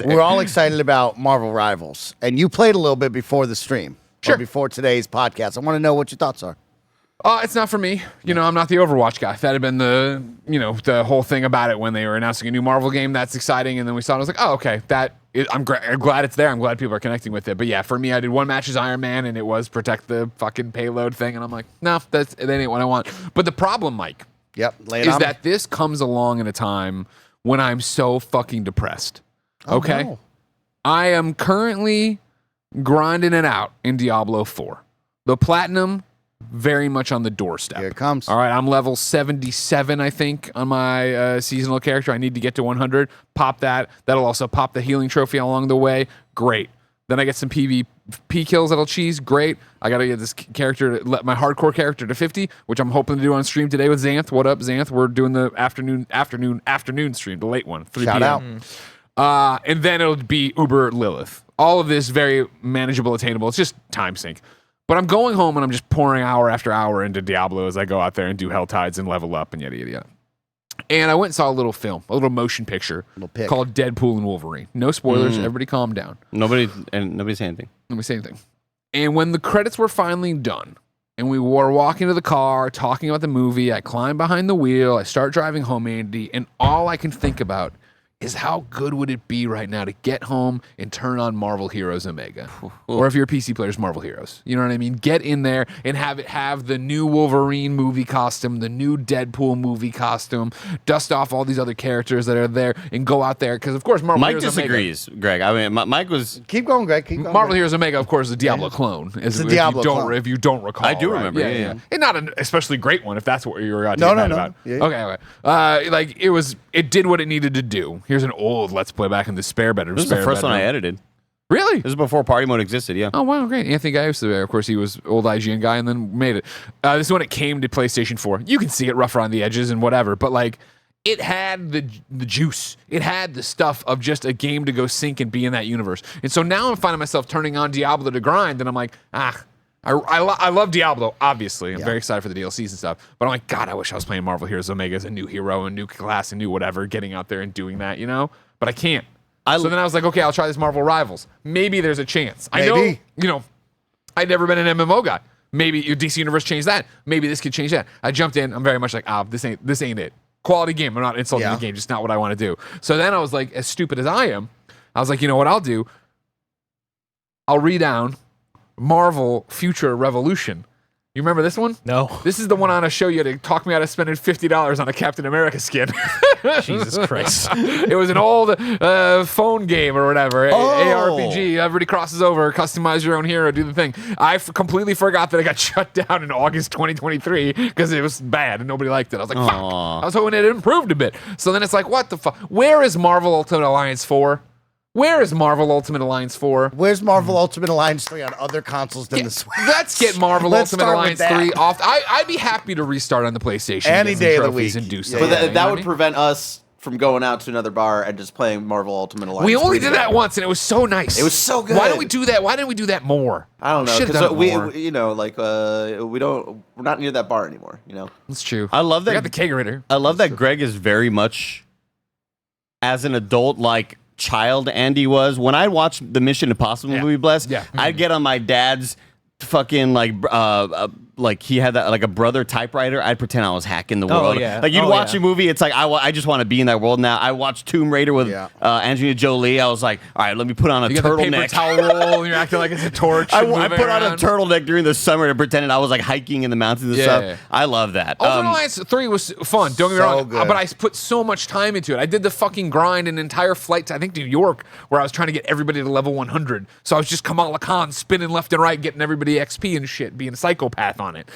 We're all excited about Marvel Rivals, and you played a little bit before the stream, or before today's podcast. I want to know what your thoughts are. It's not for me. I'm not the Overwatch guy. That had been the whole thing about it when they were announcing a new Marvel game. That's exciting. And then we saw it. I was like, oh, okay. I'm glad it's there. I'm glad people are connecting with it. But yeah, for me, I did one match as Iron Man, and it was protect the fucking payload thing. And I'm like, no, that ain't what I want. But the problem, Mike, is that this comes along in a time when I'm so fucking depressed. Okay? No. I am currently grinding it out in Diablo 4. The Platinum, very much on the doorstep. Here it comes. All right, I'm level 77, I think, on my seasonal character. I need to get to 100. Pop that. That'll also pop the healing trophy along the way. Great. Then I get some PvP kills that'll cheese. Great. I got to get this character, my hardcore character to 50, which I'm hoping to do on stream today with Xanth. What up, Xanth? We're doing the afternoon stream, the late one, 3 Shout p.m. out. And then it'll be Uber Lilith. All of this very manageable, attainable. It's just time sink. But I'm going home and I'm just pouring hour after hour into Diablo as I go out there and do Hell Tides and level up and yada, yada, yada. And I went and saw a little film, a little motion picture called Deadpool and Wolverine. No spoilers. Everybody calm down. Nobody say anything. Nobody say anything. And when the credits were finally done and we were walking to the car, talking about the movie, I climb behind the wheel, I start driving home, Andy, and all I can think about is how good would it be right now to get home and turn on Marvel Heroes Omega. Or if you're a PC player, it's Marvel Heroes. You know what I mean? Get in there and have the new Wolverine movie costume, the new Deadpool movie costume, dust off all these other characters that are there and go out there. Because, of course, Marvel Heroes disagrees, Omega. Greg. I mean, Mike was... Keep going, Greg. Keep going. Marvel Heroes Omega, of course, is a Diablo clone. It's a Diablo clone. If you don't recall. I do right? remember, yeah. And not an especially great one, if that's what you were mad about. Yeah. Okay. It did what it needed to do. Here's an old Let's Play back in the spare bedroom. This is the first one I edited. Really? This is before party mode existed, yeah. Oh, wow, great. Anthony Gaius, of course, he was old IGN guy and then made it. This is when it came to PlayStation 4. You can see it rough around the edges and whatever, but it had the juice. It had the stuff of just a game to go sink and be in that universe. And so now I'm finding myself turning on Diablo to grind, and I'm like, I love Diablo, obviously. I'm very excited for the DLCs and stuff. But I'm like, God, I wish I was playing Marvel Heroes Omega as a new hero, a new class, a new whatever, getting out there and doing that, But I can't. So then I was like, okay, I'll try this Marvel Rivals. Maybe there's a chance. Maybe. I know, I'd never been an MMO guy. Maybe DC Universe changed that. Maybe this could change that. I jumped in. I'm very much like, this ain't it. Quality game. I'm not insulting the game. Just not what I want to do. So then I was like, as stupid as I am, I was like, you know what I'll do? I'll read down Marvel Future Revolution. You remember this one? No. This is the one on a show you had to talk me out of spending $50 on a Captain America skin. Jesus Christ. It was an old phone game or whatever. ARPG. Everybody crosses over, customize your own hero, do the thing. I completely forgot that it got shut down in August 2023 because it was bad and nobody liked it. I was like, fuck. I was hoping it improved a bit. So then it's like, what the fuck? Where is Marvel Ultimate Alliance 4? Where is Marvel Ultimate Alliance 4? Where's Marvel Ultimate Alliance 3 on other consoles than the Switch? Let's get Marvel Ultimate Alliance 3 off. I'd be happy to restart on the PlayStation. Any day of the week. And do Yeah, something. But that would prevent us from going out to another bar and just playing Marvel Ultimate Alliance. We only did that once, and it was so nice. It was so good. Why don't we do that? Why didn't we do that more? I don't know, Should've because done it more. we're not near that bar anymore. That's true. I love that. We got the kegerator. I love that Greg is very much, as an adult, like child Andy was. When I watched the Mission Impossible movie, I'd get on my dad's fucking like he had that like a brother typewriter. I'd pretend I was hacking the world. Yeah. Like you'd watch a movie, it's like I just want to be in that world now. I watched Tomb Raider with Angelina Jolie. I was like, all right, let me put on a You got the paper turtleneck. towel roll, and you're acting like it's a torch. I moving put on a around. turtleneck during the summer and pretended I was like hiking in the mountains and stuff. Yeah. I love that. Ultimate Alliance 3 was fun. Don't get me So wrong. good. But I put so much time into it. I did the fucking grind an entire flight to, I think, New York, where I was trying to get everybody to level 100. So I was just Kamala Khan spinning left and right, getting everybody XP and shit, being a psychopath on it.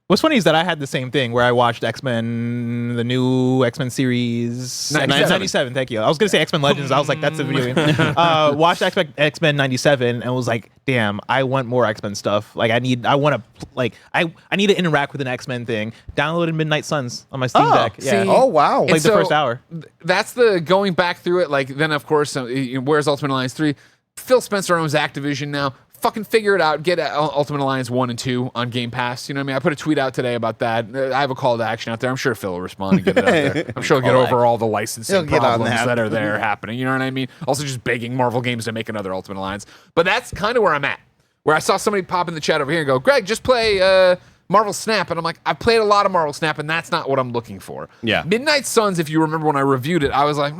What's funny is that I had the same thing where I watched X-Men, the new X-Men series. 97, thank you. I was going to say X-Men Legends. I was like, that's a video game. Watched X-Men 97 and was like, damn, I want more X-Men stuff. Like, I need to interact with an X-Men thing. Downloaded Midnight Suns on my Steam Deck. Yeah. see? Oh, wow. Like the first hour. That's the going back through it. Like, then, of course, where's Ultimate Alliance 3? Phil Spencer owns Activision now. fucking figure it out. Get Ultimate Alliance 1 and 2 on Game Pass. You know what I mean? I put a tweet out today about that. I have a call to action out there. I'm sure Phil will respond and get it out there. I'm sure he'll get over all the licensing problems that are there happening. You know what I mean? Also just begging Marvel Games to make another Ultimate Alliance. But that's kind of where I'm at. Where I saw somebody pop in the chat over here and go, Greg, just play Marvel Snap. And I'm like, I've played a lot of Marvel Snap, and that's not what I'm looking for. Yeah. Midnight Suns, if you remember when I reviewed it, I was like,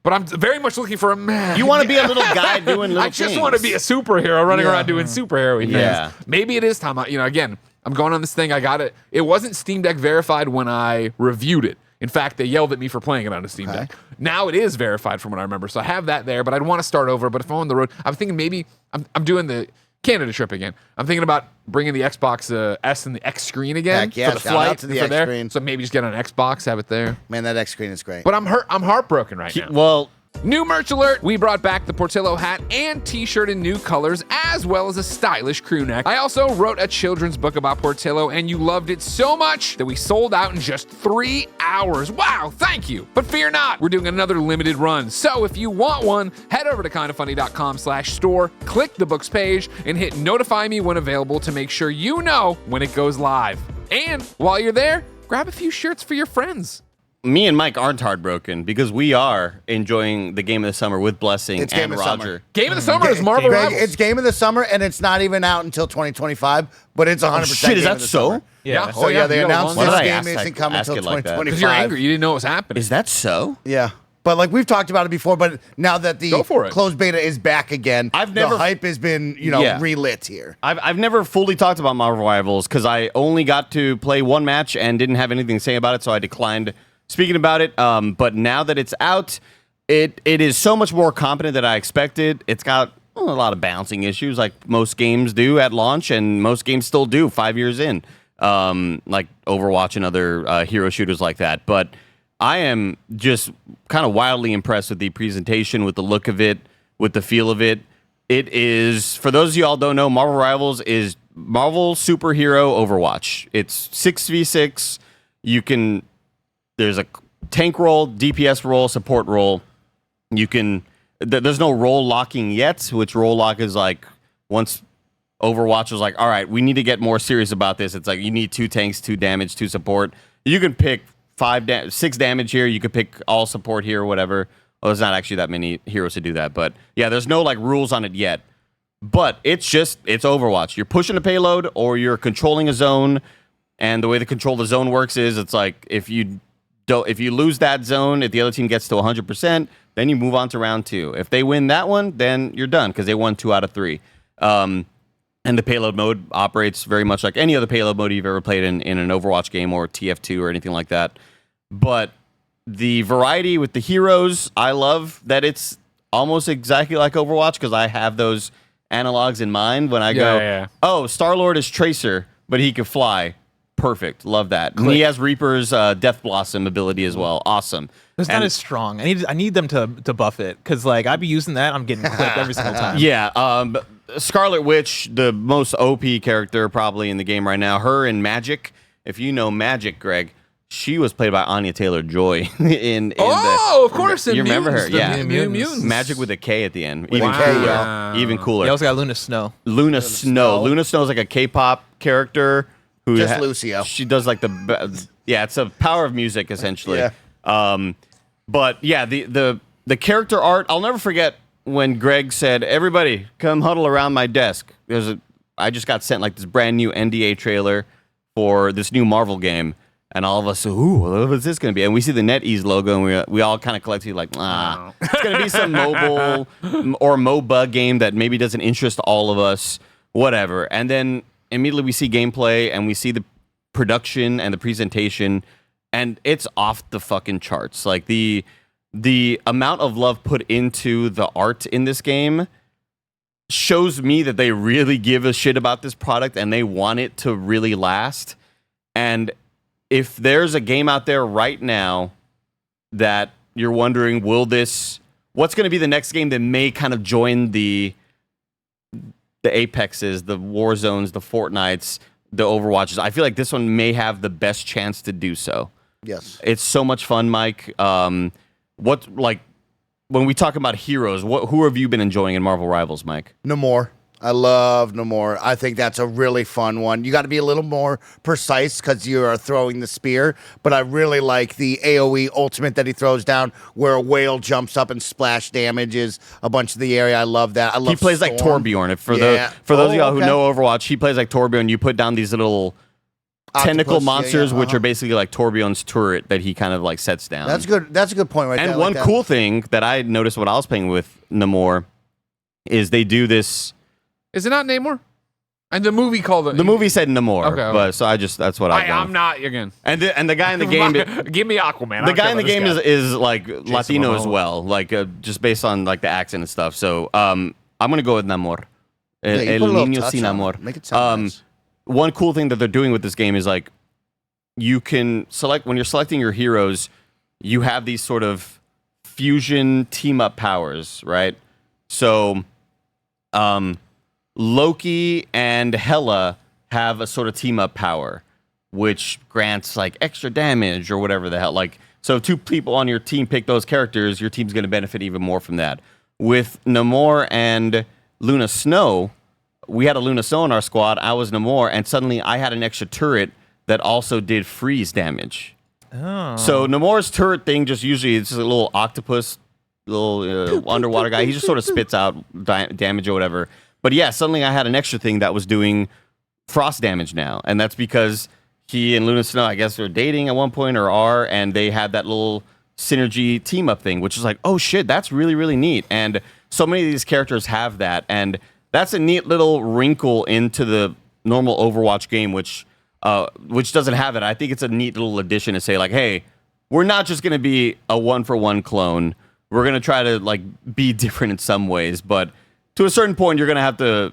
but I'm very much looking for a man. You want to be a little guy doing little I just things. want to be a superhero running around doing superhero things. Yeah. Maybe it is time. Again, I'm going on this thing. I got it. It wasn't Steam Deck verified when I reviewed it. In fact, they yelled at me for playing it on a Steam Deck. Now it is verified from what I remember. So I have that there, but I'd want to start over. But if I'm on the road, I'm thinking maybe I'm doing the Canada trip again. I'm thinking about bringing the Xbox S and the X screen again Heck yeah, for the shout flight out to the for X there. screen. So maybe just get on an Xbox, have it there. Man, that X screen is great. But I'm heartbroken right now. Well, New merch alert! We brought back the Portillo hat and t-shirt in new colors, as well as a stylish crew neck. I also wrote a children's book about Portillo, and you loved it so much that we sold out in just 3 hours. Wow, thank you! But fear not, we're doing another limited run. So if you want one, head over to kindafunny.com/store, click the books page, and hit notify me when available to make sure you know when it goes live. And while you're there, grab a few shirts for your friends. me and Mike aren't heartbroken because we are enjoying the game of the summer with Blessing It's and game of the Roger. summer. Game of the summer is Marvel Greg, Rivals. it's game of the summer, and it's not even out until 2025, but it's 100% shit, is game that of the so? summer. Yeah. So yeah, they you got a announced long this Why did I game ask isn't that- coming ask until it like that? 2025. Because you're angry. You didn't know what was happening. Is that so? Yeah. But like we've talked about it before, but now that the Go for it. closed beta is back again, I've never- the hype has been, Yeah. relit here. I've never fully talked about Marvel Rivals because I only got to play one match and didn't have anything to say about it, so I declined speaking about it. But now that it's out, it is so much more competent than I expected. It's got a lot of balancing issues like most games do at launch, and most games still do 5 years in, like Overwatch and other hero shooters like that. But I am just kind of wildly impressed with the presentation, with the look of it, with the feel of it. It is, for those of you all don't know, Marvel Rivals is Marvel superhero Overwatch. It's 6v6. There's a tank role, DPS role, support role. There's no role locking yet, which role lock is like once Overwatch was like, all right, we need to get more serious about this. It's like you need 2 tanks, 2 damage, 2 support. You can pick 6 damage here. You could pick all support here or whatever. Well, there's not actually that many heroes to do that. But yeah, there's no like rules on it yet. But it's Overwatch. You're pushing a payload or you're controlling a zone. And the way the control the zone works is it's like if you lose that zone, if the other team gets to 100%, then you move on to round 2. If they win that one, then you're done because they won 2 out of 3. And the payload mode operates very much like any other payload mode you've ever played in an Overwatch game or TF2 or anything like that. But the variety with the heroes, I love that it's almost exactly like Overwatch because I have those analogs in mind when I go, oh, Star-Lord is Tracer, but he can fly. Perfect. Love that. And he has Reaper's Death Blossom ability as well. Awesome. It's not as strong. I need them to buff it because like I'd be using that. I'm getting clipped every single time. Yeah. Scarlet Witch, the most OP character probably in the game right now. Her in Magic. If you know Magic, Greg, she was played by Anya Taylor-Joy of course. You remember her? Yeah. Mutants. Magic with a K at the end. With Even a K, cooler. yeah. Even cooler. You also got Luna Snow. Luna Snow. Luna Snow is like a K-pop character who Just Lucio. She does like it's a power of music essentially. Yeah. But yeah, the character art, I'll never forget when Greg said, "Everybody, come huddle around my desk." I just got sent like this brand new NDA trailer for this new Marvel game, and all of us, what is this going to be? And we see the NetEase logo, and we all kind of collectively like, it's going to be some mobile or MOBA game that maybe doesn't interest all of us, whatever. And then immediately we see gameplay, and we see the production and the presentation, and it's off the fucking charts. Like the amount of love put into the art in this game shows me that they really give a shit about this product and they want it to really last. And if there's a game out there right now that you're wondering, what's going to be the next game that may kind of join the Apexes, the Warzones, the Fortnites, the Overwatches, I feel like this one may have the best chance to do so. Yes. It's so much fun, Mike. When we talk about heroes, who have you been enjoying in Marvel Rivals, Mike? Namor. I love Namor. I think that's a really fun one. You got to be a little more precise because you are throwing the spear, but I really like the AoE ultimate that he throws down where a whale jumps up and splash damages a bunch of the area. I love that. I love He plays like Storm. Torbjorn. For those of y'all who know Overwatch, he plays like Torbjorn. You put down these little tentacle monsters, which are basically like Torbjorn's turret that he kind of like sets down. That's good. That's a good point right there. And one cool thing that I noticed when I was playing with Namor is they do this. Is it not Namor? And the movie called it. The movie said Namor, Okay. but so that's what I'm not again. And the guy in the game, Give me Aquaman. the guy in the game is like Latino as well, like just based on like the accent and stuff. So I'm gonna go with Namor. El Niño Sin Amor. Make it sound nice. One cool thing that they're doing with this game is like you can select when you're selecting your heroes, you have these sort of fusion team up powers, right? So, Loki and Hela have a sort of team up power, which grants like extra damage or whatever the hell. Like, so if two people on your team pick those characters, your team's going to benefit even more from that. With Namor and Luna Snow, we had a Luna Snow in our squad. I was Namor, and suddenly I had an extra turret that also did freeze damage. Oh. So Namor's turret thing just usually it's just a little octopus, little underwater guy. He just sort of spits out damage or whatever. But yeah, suddenly I had an extra thing that was doing frost damage now. And that's because he and Luna Snow, I guess, were dating at one point or are, and they had that little synergy team up thing, which is like, oh shit, that's really, really neat. And so many of these characters have that. And that's a neat little wrinkle into the normal Overwatch game, which doesn't have it. I think it's a neat little addition to say like, hey, we're not just going to be a 1-for-1 clone. We're going to try to like be different in some ways, but to a certain point, you're going to have to,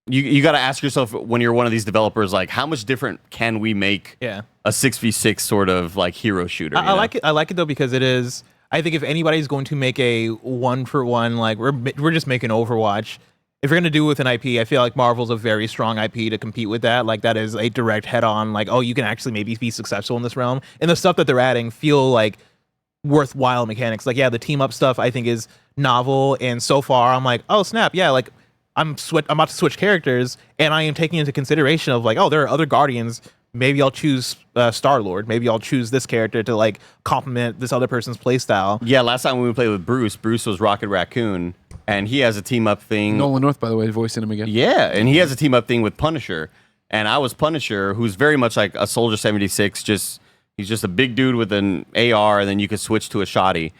you got to ask yourself when you're one of these developers, like how much different can we make a 6v6 sort of like hero shooter? I like it. I like it though, because it is, I think if anybody's going to make a 1-for-1, like we're just making Overwatch. If you're going to do it with an IP, I feel like Marvel's a very strong IP to compete with that. Like that is a direct head on, like, oh, you can actually maybe be successful in this realm. And the stuff that they're adding feel like worthwhile mechanics. Like, yeah, the team up stuff I think is novel, and so far I'm like, oh snap, yeah, like I'm about to switch characters, and I am taking into consideration of like, oh, there are other Guardians. Maybe I'll choose Star-Lord. Maybe I'll choose this character to like complement this other person's playstyle. Yeah, last time when we played with Bruce was Rocket Raccoon, and he has a team up thing. Nolan North, by the way, voicing him again. Yeah, and he has a team up thing with Punisher, and I was Punisher, who's very much like a Soldier 76. He's just a big dude with an AR, and then you could switch to a shotty.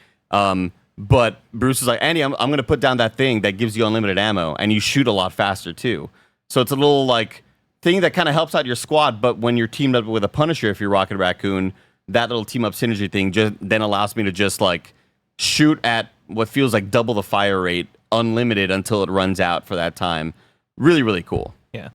But Bruce is like, Andy, I'm going to put down that thing that gives you unlimited ammo, and you shoot a lot faster too. So it's a little like thing that kind of helps out your squad. But when you're teamed up with a Punisher, if you're Rocket Raccoon, that little team up synergy thing just then allows me to just like shoot at what feels like double the fire rate, unlimited until it runs out for that time. Really, really cool.